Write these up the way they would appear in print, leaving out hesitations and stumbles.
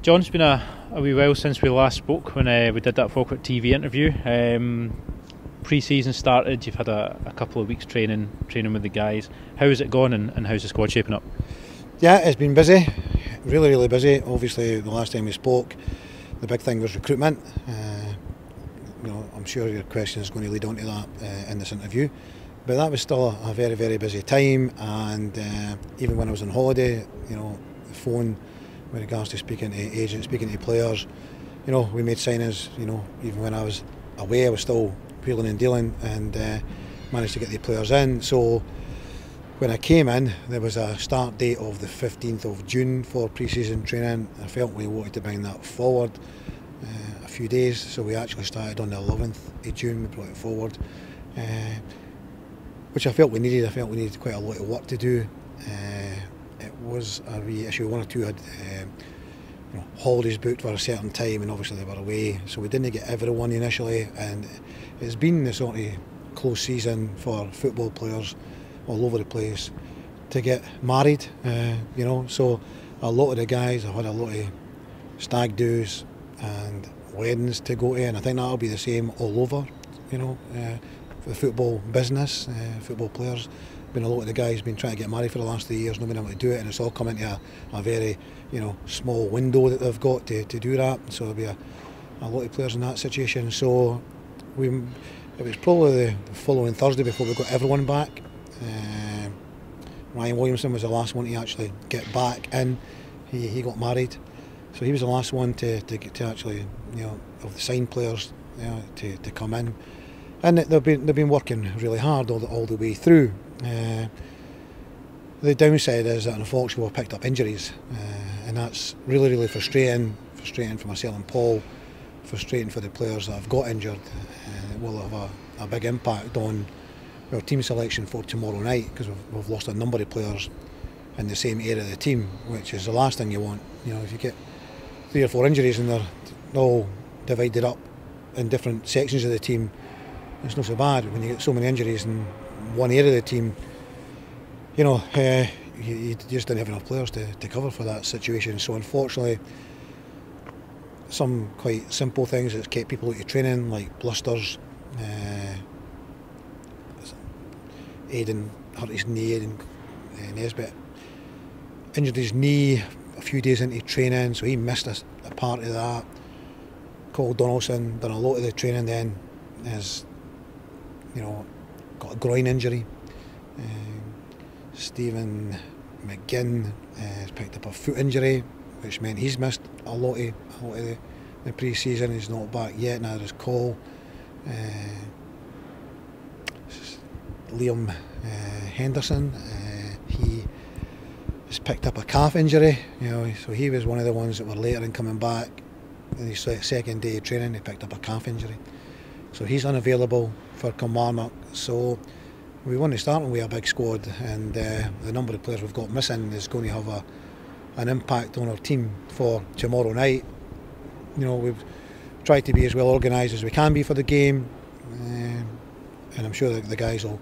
John, it's been a wee while since we last spoke when we did that Falkirk TV interview. Pre-season started, you've had a couple of weeks training with the guys. How has it gone and how's the squad shaping up? Yeah, it's been busy, really busy. Obviously the last time we spoke, the big thing was recruitment. I'm sure your question is going to lead on to that in this interview. But that was still a very busy time, and even when I was on holiday, the phone with regards to speaking to agents, speaking to players, we made signings. Even when I was away, I was still wheeling and dealing, and managed to get the players in. So when I came in, there was a start date of the 15th of June for pre-season training. I felt we wanted to bring that forward a few days, so we actually started on the 11th of June. We brought it forward, which I felt we needed. I felt we needed quite a lot of work to do. It was a wee issue. One or two had holidays booked for a certain time, and obviously they were away, so we didn't get everyone initially. And it's been the sort of close season for football players all over the place to get married. So a lot of the guys have had a lot of stag do's and weddings to go to, and I think that'll be the same all over. For the football business, football players. A lot of the guys been trying to get married for the last 3 years, not been able to do it, and it's all come into a very small window that they've got to do that. So there'll be a lot of players in that situation. So it was probably the following Thursday before we got everyone back. Ryan Williamson was the last one to actually get back in. He got married, so he was the last one to actually of the signed players to come in. And they've been working really hard all the way through. The downside is that unfortunately we've picked up injuries, and that's really frustrating for myself and Paul, frustrating for the players that have got injured. It will have a big impact on our team selection for tomorrow night, because we've lost a number of players in the same area of the team, which is the last thing you want. If you get 3 or 4 injuries and they're all divided up in different sections of the team, it's not so bad. When you get so many injuries in one area of the team, you just didn't have enough players to cover for that situation. So unfortunately, some quite simple things that's kept people out of training, like blisters. Aidan hurt his knee, and Nesbitt injured his knee a few days into training, so he missed a part of that. Cole Donaldson done a lot of the training then, has got a groin injury. Stephen McGlynn has picked up a foot injury, which meant he's missed a lot of the pre-season. He's not back yet, neither is Cole. Liam Henderson, he has picked up a calf injury, so he was one of the ones that were later in coming back. In his second day of training, he picked up a calf injury, so he's unavailable for Kilmarnock. So we want to start with a big squad, and the number of players we've got missing is going to have an impact on our team for tomorrow night. We've tried to be as well organised as we can be for the game, and I'm sure the guys will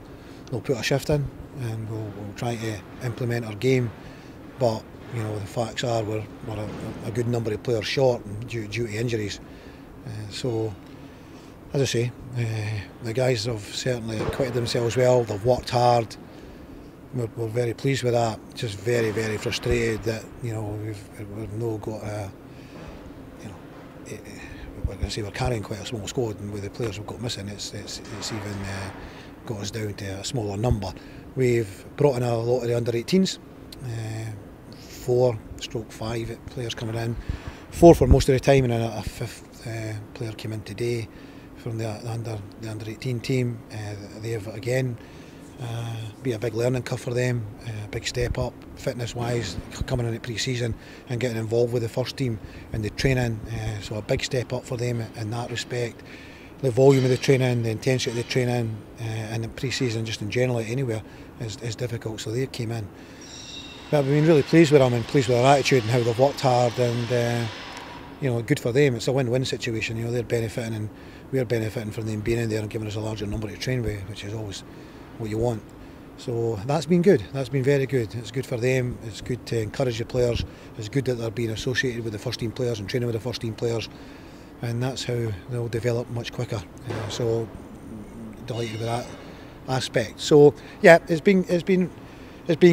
put a shift in, and we'll try to implement our game. But the facts are we're a good number of players short due to injuries. So as I say, the guys have certainly acquitted themselves well. They've worked hard. We're very pleased with that. Just very frustrated that we've not got we're carrying quite a small squad, and with the players we've got missing, it's even got us down to a smaller number. We've brought in a lot of the under-18s, 4/5 players coming in, 4 for most of the time, and then a 5th player came in today from the under-18 team. They've again be a big learning curve for them, a big step up fitness-wise, coming into pre-season and getting involved with the first team in the training. So a big step up for them in that respect. The volume of the training, the intensity of the training, and the pre-season just in general anywhere is difficult. So they came in. But I've been really pleased with them and pleased with their attitude and how they've worked hard, and good for them. It's a win-win situation. They're benefiting and we're benefiting from them being in there and giving us a larger number to train with, which is always what you want. So that's been good. That's been very good. It's good for them. It's good to encourage the players. It's good that they're being associated with the first team players and training with the first team players, and that's how they'll develop much quicker. So delighted with that aspect. So yeah, it's been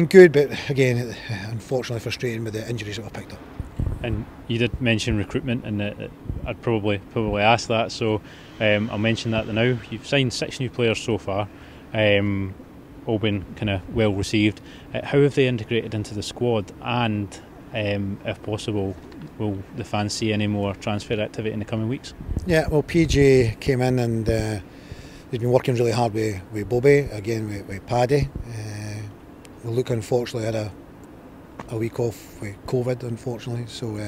good, but again, unfortunately frustrating with the injuries that were picked up. And you did mention recruitment, and I'd probably ask that, so I'll mention that now. You've signed 6 new players so far, all been kind of well received. How have they integrated into the squad, and if possible, will the fans see any more transfer activity in the coming weeks? Yeah, well, PJ came in and he's been working really hard with Bobby, again with Paddy. Luke unfortunately had a week off with COVID, unfortunately, so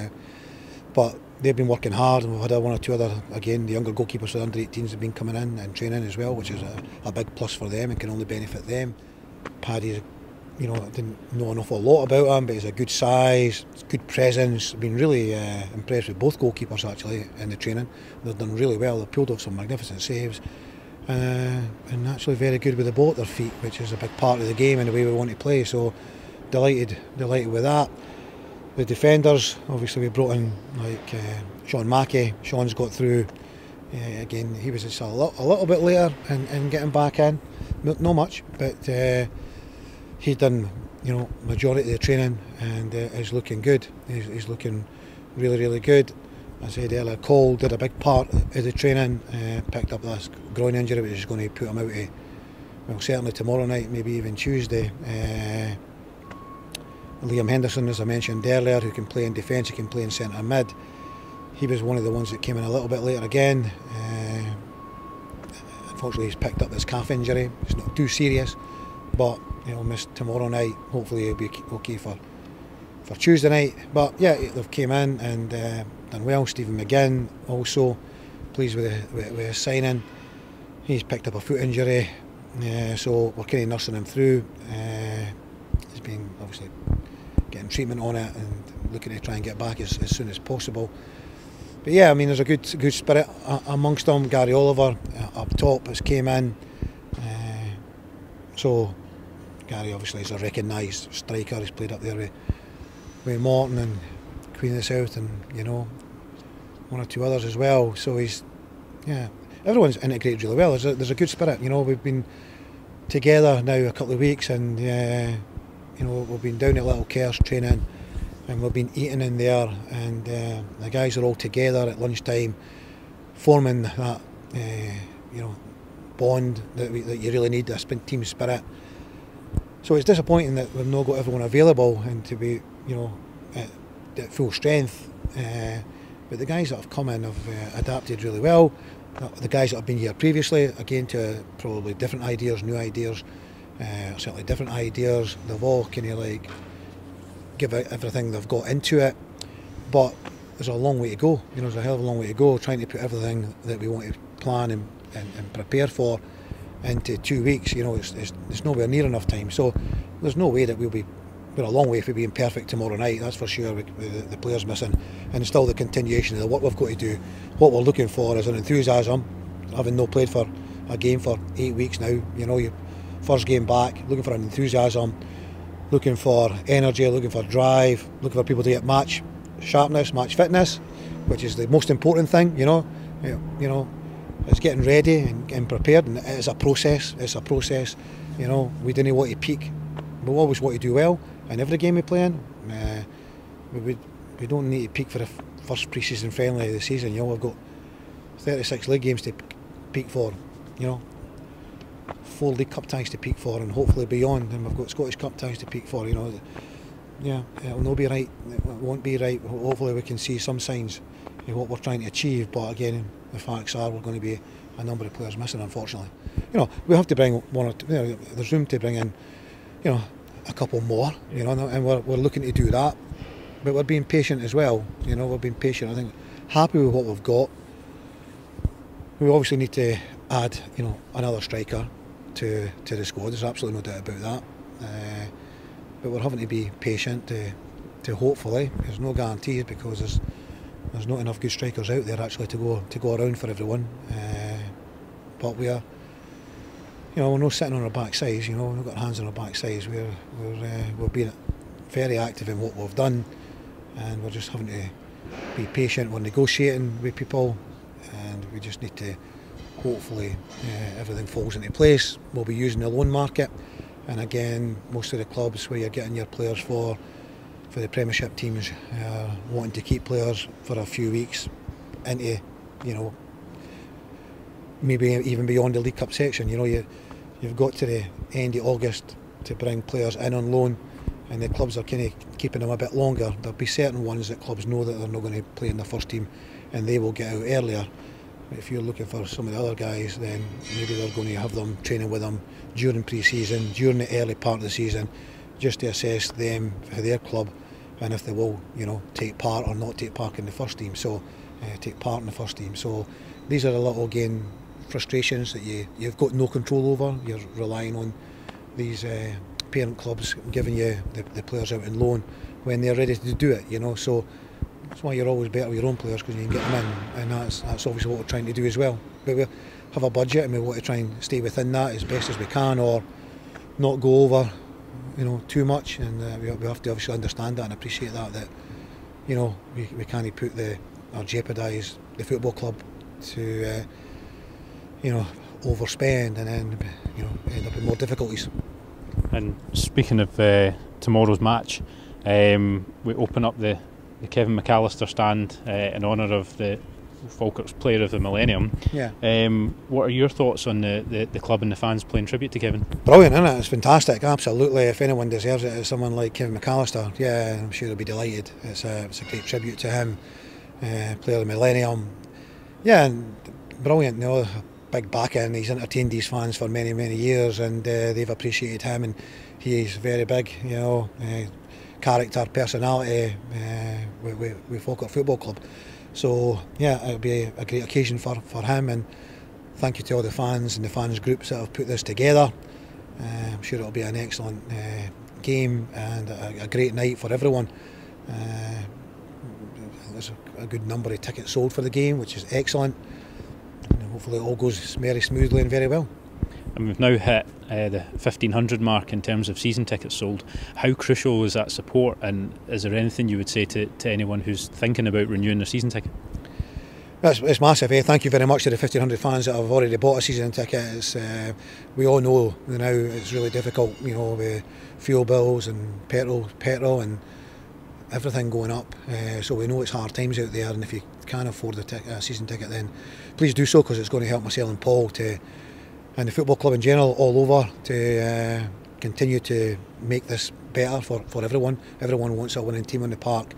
but they've been working hard, and we've had one or two other, again, the younger goalkeepers for the under 18s have been coming in and training as well, which is a big plus for them and can only benefit them. Paddy, you know, I didn't know an awful lot about him, but he's a good size, good presence. I've been really impressed with both goalkeepers actually in the training. They've done really well. They've pulled off some magnificent saves, and actually very good with the ball at their feet, which is a big part of the game and the way we want to play. So delighted with that. The defenders, obviously we brought in like Sean Mackey. Sean's got through. Again, he was just a little bit later in getting back in. Not much, but he's done, you know, majority of the training and is looking good. He's looking really good. As I said earlier, Cole did a big part of the training. Picked up this groin injury, which is going to put him out of, well, certainly tomorrow night, maybe even Tuesday. Liam Henderson, as I mentioned earlier, who can play in defence, he can play in centre mid. He was one of the ones that came in a little bit later again. Unfortunately, he's picked up this calf injury. It's not too serious, but he'll miss tomorrow night. Hopefully, he'll be okay for Tuesday night. But yeah, they've came in and done well. Stephen McGlynn also pleased with his signing. He's picked up a foot injury, so we're kind of nursing him through. He's been obviously getting treatment on it and looking to try and get back as soon as possible. But yeah, I mean, there's a good spirit amongst them. Gary Oliver up top has came in, so Gary obviously is a recognised striker. He's played up there with Morton and Queen of the South, and you know, one or two others as well. So everyone's integrated really well. There's a good spirit. You know, we've been together now a couple of weeks, and you know, we've been down at Little Kersh training, and we've been eating in there, and the guys are all together at lunchtime, forming that you know, bond that you really need, a team spirit. So it's disappointing that we've not got everyone available and to be, you know, at full strength. But the guys that have come in have adapted really well. The guys that have been here previously, again, to probably different ideas, new ideas. Certainly different ideas. They've all kind of like give out everything they've got into it, but there's a long way to go. You know, there's a hell of a long way to go trying to put everything that we want to plan and prepare for into 2 weeks. You know, it's nowhere near enough time. So there's no way that we're a long way from being perfect tomorrow night. That's for sure. With the players missing, and still the continuation of the work we've got to do. What we're looking for is an enthusiasm, having not played for a game for 8 weeks now. You know, first game back, looking for an enthusiasm, looking for energy, looking for drive, looking for people to get match sharpness, match fitness, which is the most important thing. You know, it's getting ready and prepared, and it's a process. It's a process. You know, we didn't want to peak. We always want to do well in every game we play in. We don't need to peak for the first pre-season friendly of the season. You know, we've got 36 league games to peak for. You know, 4 League Cup ties to peak for, and hopefully beyond. And we've got Scottish Cup ties to peak for. You know, yeah, it'll not be right. It won't be right. Hopefully we can see some signs of what we're trying to achieve. But again, the facts are we're going to be a number of players missing, unfortunately. You know, we have to bring one or two. You know, there's room to bring in, you know, a couple more. You know, and we're looking to do that. But we're being patient as well. You know, we're being patient. I think happy with what we've got. We obviously need to add, you know, another striker to the squad. There's absolutely no doubt about that. But we're having to be patient to hopefully. There's no guarantees because there's not enough good strikers out there actually to go around for everyone. But we are, we're not sitting on our backsides. We've not got hands on our backsides. We're being very active in what we've done, and we're just having to be patient. We're negotiating with people, and we just need to hopefully everything falls into place. We'll be using the loan market, and again, most of the clubs where you're getting your players for the Premiership teams wanting to keep players for a few weeks into, maybe even beyond the League Cup section. You've got to the end of August to bring players in on loan, and the clubs are kind of keeping them a bit longer. There'll be certain ones that clubs know that they're not going to play in the first team, and they will get out earlier. But if you're looking for some of the other guys, then maybe they're going to have them training with them during pre-season, during the early part of the season, just to assess them for their club, and if they will, take part or not take part in the first team. So take part in the first team. So these are a little, again, frustrations that you've got no control over. You're relying on these parent clubs giving you the players out in loan when they're ready to do it. So that's why you're always better with your own players, because you can get them in, and that's obviously what we're trying to do as well. But we have a budget, and we want to try and stay within that as best as we can, or not go over too much, and we have to obviously understand that and appreciate that we can't put or jeopardise the football club to overspend and then end up in more difficulties. And speaking of tomorrow's match, we open up the Kevin McAllister stand in honour of the Falkirk's Player of the Millennium. Yeah. What are your thoughts on the club and the fans playing tribute to Kevin? Brilliant, isn't it? It's fantastic, absolutely. If anyone deserves it, it's someone like Kevin McAllister. Yeah, I'm sure he'll be delighted. It's a great tribute to him, Player of the Millennium. Yeah, and brilliant. Big backer, and he's entertained these fans for many, many years, and they've appreciated him, and he's very big, character, personality with Falkirk Football Club. So yeah, it'll be a great occasion for him, and thank you to all the fans and the fans groups that have put this together. I'm sure it'll be an excellent game and a great night for everyone. There's a good number of tickets sold for the game, which is excellent. And hopefully it all goes very smoothly and very well. And we've now hit the 1,500 mark in terms of season tickets sold. How crucial is that support, and is there anything you would say to anyone who's thinking about renewing their season ticket? It's massive. Thank you very much to the 1,500 fans that have already bought a season ticket. We all know now it's really difficult, with fuel bills and petrol and everything going up. So we know it's hard times out there, and if you can't afford a season ticket, then please do so, because it's going to help myself and Paul and the football club in general all over to continue to make this better for everyone. Everyone wants a winning team on the park.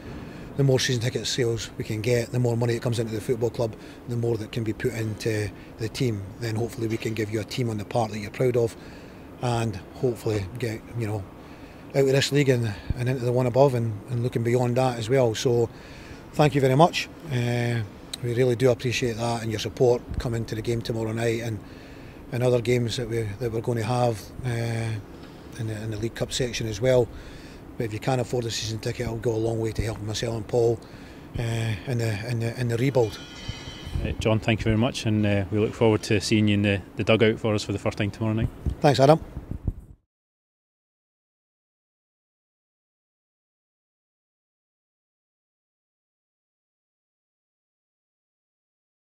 The more season ticket sales we can get, the more money that comes into the football club, the more that can be put into the team. Then hopefully we can give you a team on the park that you're proud of, and hopefully get out of this league and into the one above, and looking beyond that as well. So thank you very much. We really do appreciate that, and your support coming to the game tomorrow night, and other games that we're going to have in the League Cup section as well. But if you can't afford a season ticket, it'll go a long way to helping myself and Paul in the rebuild. John, thank you very much, and we look forward to seeing you in the dugout for us for the first time tomorrow night. Thanks, Adam.